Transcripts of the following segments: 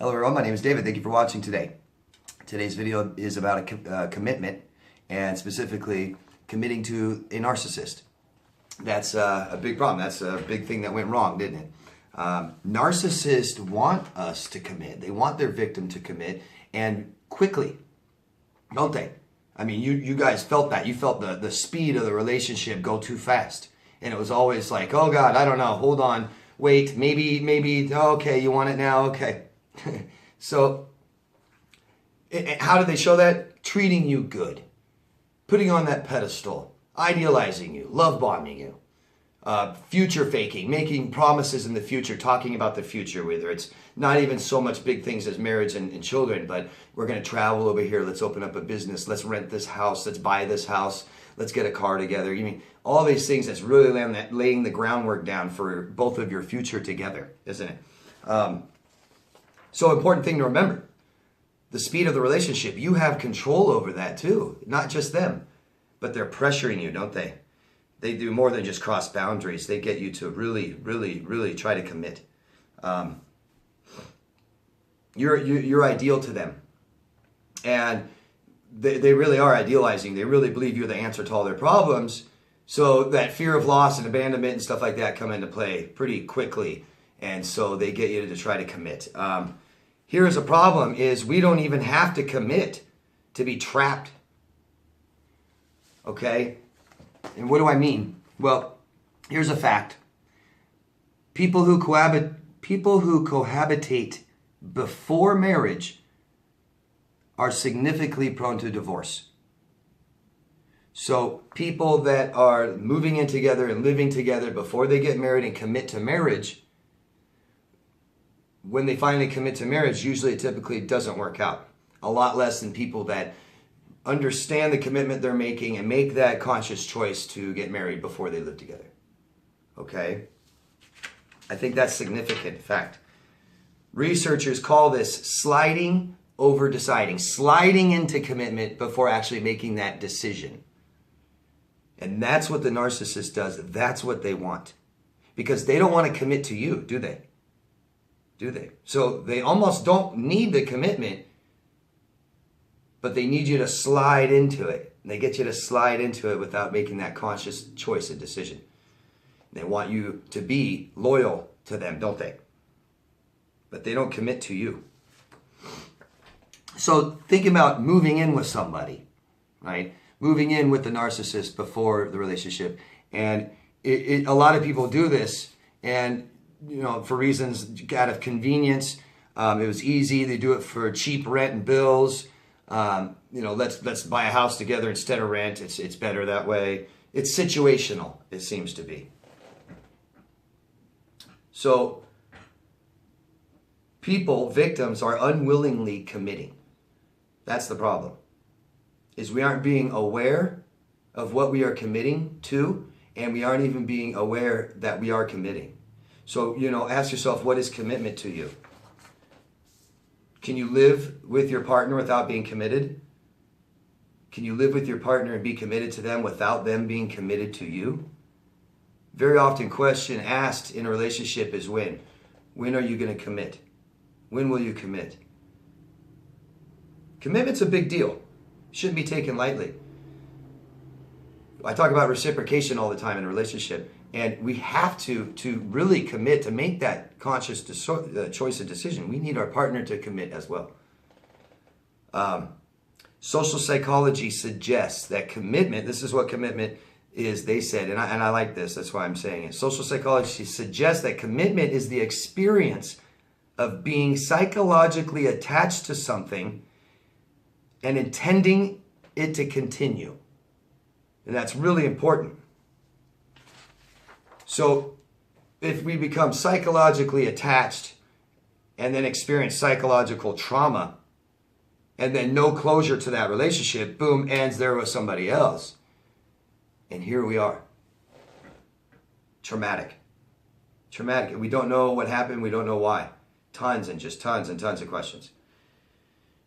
Hello everyone, my name is David. Thank you for watching today. Today's video is about a commitment, and specifically committing to a narcissist. That's a big problem. That's a big thing that went wrong, didn't it? Narcissists want us to commit. They want their victim to commit, and quickly, don't they? I mean, you guys felt that. You felt the speed of the relationship go too fast. And it was always like, oh God, I don't know, hold on, wait, maybe, okay, you want it now, okay. So, how do they show that? Treating you good, putting on that pedestal, idealizing you, love bombing you, future faking, making promises in the future, talking about the future, whether it's not even so much big things as marriage and children, but we're going to travel over here, let's open up a business, let's rent this house, let's buy this house, let's get a car together. You mean all these things that's really laying the groundwork down for both of your future together, isn't it? So important thing to remember, the speed of the relationship, you have control over that too, not just them, but they're pressuring you, don't they? They do more than just cross boundaries. They get you to really try to commit. You're ideal to them. And they really are idealizing. They really believe you're the answer to all their problems. So that fear of loss and abandonment and stuff like that come into play pretty quickly. And so they get you to try to commit. Here's a problem is we don't even have to commit to be trapped. Okay? And what do I mean? Well, here's a fact. People who cohabitate before marriage are significantly prone to divorce. So people that are moving in together and living together before they get married and commit to marriage, when they finally commit to marriage, usually it typically doesn't work out. A lot less than people that understand the commitment they're making and make that conscious choice to get married before they live together. Okay? I think that's significant fact. Researchers call this sliding over deciding, sliding into commitment before actually making that decision. And that's what the narcissist does. That's what they want. Because they don't want to commit to you, do they? Do they? So they almost don't need the commitment, but they need you to slide into it. And they get you to slide into it without making that conscious choice and decision. They want you to be loyal to them, don't they? But they don't commit to you. So think about moving in with somebody, right? Moving in with the narcissist before the relationship. And a lot of people do this, and for reasons out of convenience. It was easy. They do it for cheap rent and bills. Let's buy a house together instead of rent. It's better that way. It's situational, it seems to be. So victims are unwillingly committing. That's the problem. Is we aren't being aware of what we are committing to, and we aren't even being aware that we are committing. So, ask yourself, what is commitment to you? Can you live with your partner without being committed? Can you live with your partner and be committed to them without them being committed to you? Very often question asked in a relationship is when? When are you going to commit? When will you commit? Commitment's a big deal. Shouldn't be taken lightly. I talk about reciprocation all the time in a relationship. And we have to really commit to make that conscious choice and decision. We need our partner to commit as well. Social psychology suggests that commitment, this is what commitment is, they said, and I like this, that's why I'm saying it. Social psychology suggests that commitment is the experience of being psychologically attached to something and intending it to continue. And that's really important. So if we become psychologically attached and then experience psychological trauma and then no closure to that relationship, boom, ends there with somebody else. And here we are. Traumatic. Traumatic. We don't know what happened. We don't know why. Tons and tons of questions.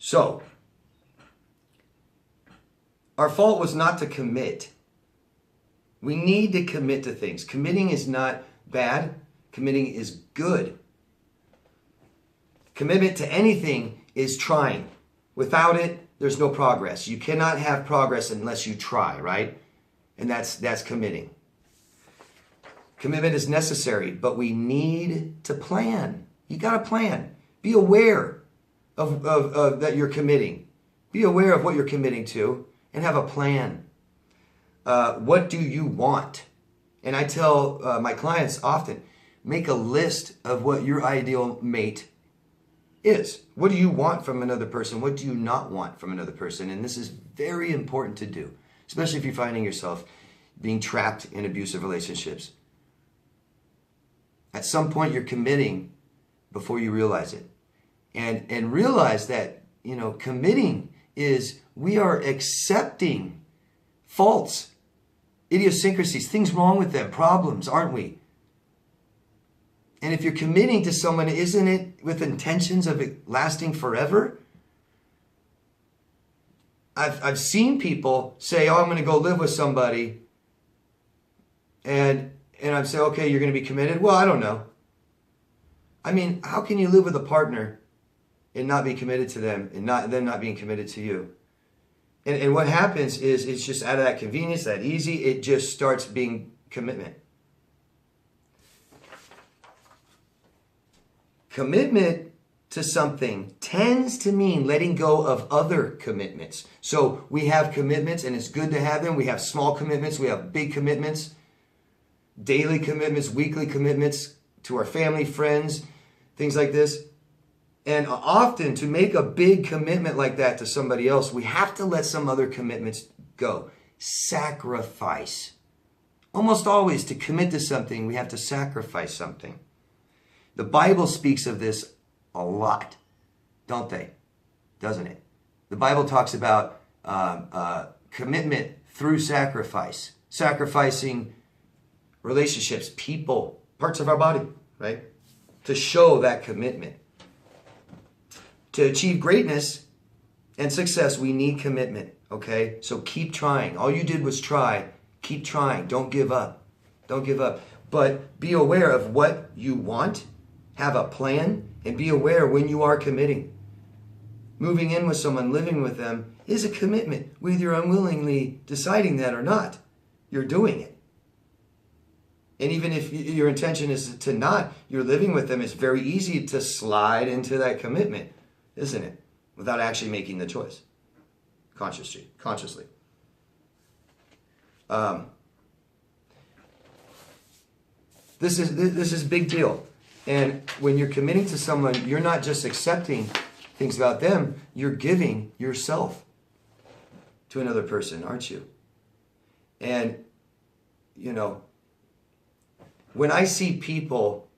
So our fault was not to commit. We need to commit to things. Committing is not bad. Committing is good. Commitment to anything is trying. Without it, there's no progress. You cannot have progress unless you try, right? And that's committing. Commitment is necessary, but we need to plan. You got to plan. Be aware of that you're committing. Be aware of what you're committing to and have a plan. What do you want? And I tell my clients often, make a list of what your ideal mate is. What do you want from another person? What do you not want from another person? And this is very important to do, especially if you're finding yourself being trapped in abusive relationships. At some point, you're committing before you realize it. And realize that, committing is we are accepting faults, idiosyncrasies, things wrong with them, problems, aren't we? And if you're committing to someone, isn't it with intentions of it lasting forever? I've seen people say, oh, I'm going to go live with somebody. And I'm saying, okay, you're going to be committed? Well, I don't know. I mean, how can you live with a partner and not be committed to them and them not being committed to you? And what happens is it's just out of that convenience, that easy, it just starts being commitment. Commitment to something tends to mean letting go of other commitments. So we have commitments, and it's good to have them. We have small commitments. We have big commitments, daily commitments, weekly commitments to our family, friends, things like this. And often to make a big commitment like that to somebody else, we have to let some other commitments go. Sacrifice. Almost always to commit to something, we have to sacrifice something. The Bible speaks of this a lot, don't they? Doesn't it? The Bible talks about commitment through sacrifice. Sacrificing relationships, people, parts of our body, right? To show that commitment. To achieve greatness and success, we need commitment, okay? So keep trying. All you did was try. Keep trying. Don't give up. Don't give up. But be aware of what you want. Have a plan. And be aware when you are committing. Moving in with someone, living with them, is a commitment. Whether you're unwillingly deciding that or not, you're doing it. And even if your intention is to not, you're living with them, it's very easy to slide into that commitment, isn't it? Without actually making the choice consciously. This is a big deal. And when you're committing to someone, you're not just accepting things about them, you're giving yourself to another person, aren't you? And, when I see people,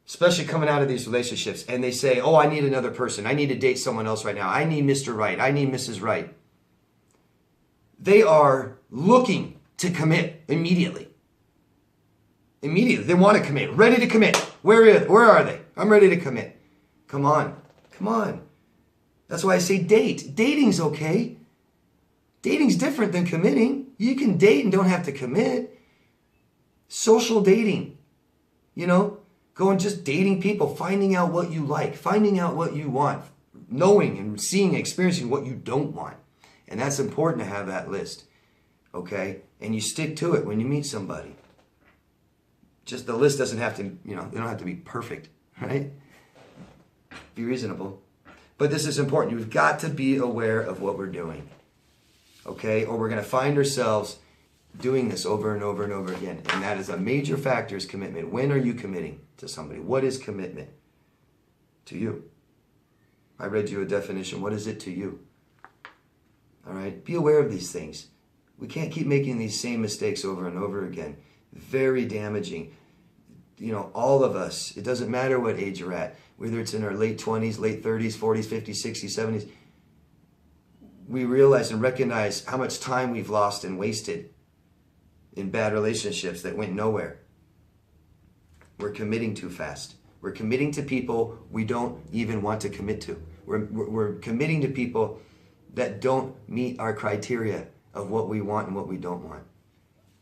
especially coming out of these relationships, and they say, oh, I need another person. I need to date someone else right now. I need Mr. Right. I need Mrs. Right. They are looking to commit immediately. Immediately. They want to commit. Ready to commit. Where are they? I'm ready to commit. Come on. That's why I say date. Dating's okay. Dating's different than committing. You can date and don't have to commit. Social dating. Going just dating people, finding out what you like, finding out what you want, knowing and seeing and experiencing what you don't want. And that's important to have that list, okay? And you stick to it when you meet somebody. Just the list doesn't have to, they don't have to be perfect, right? Be reasonable. But this is important. You've got to be aware of what we're doing, okay? Or we're going to find ourselves doing this over and over and over again. And that is a major factor, is commitment. When are you committing to somebody? What is commitment to you? I read you a definition. What is it to you? All right? Be aware of these things. We can't keep making these same mistakes over and over again. Very damaging. All of us, it doesn't matter what age you're at, whether it's in our late 20s, late 30s, 40s, 50s, 60s, 70s, we realize and recognize how much time we've lost and wasted in bad relationships that went nowhere. We're committing too fast. We're committing to people we don't even want to commit to. We're committing to people that don't meet our criteria of what we want and what we don't want.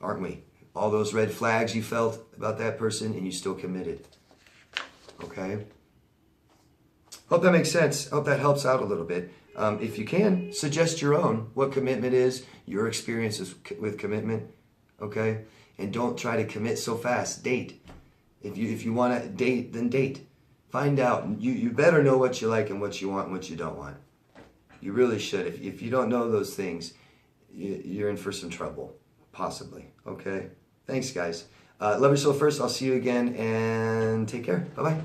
Aren't we? All those red flags you felt about that person and you still committed. Okay? Hope that makes sense. Hope that helps out a little bit. If you can, suggest your own, what commitment is, your experiences with commitment, okay? And don't try to commit so fast. Date. If you want to date, then date. Find out. You better know what you like and what you want and what you don't want. You really should. If you don't know those things, you're in for some trouble, possibly, okay? Thanks, guys. Love yourself first. I'll see you again, and take care. Bye-bye.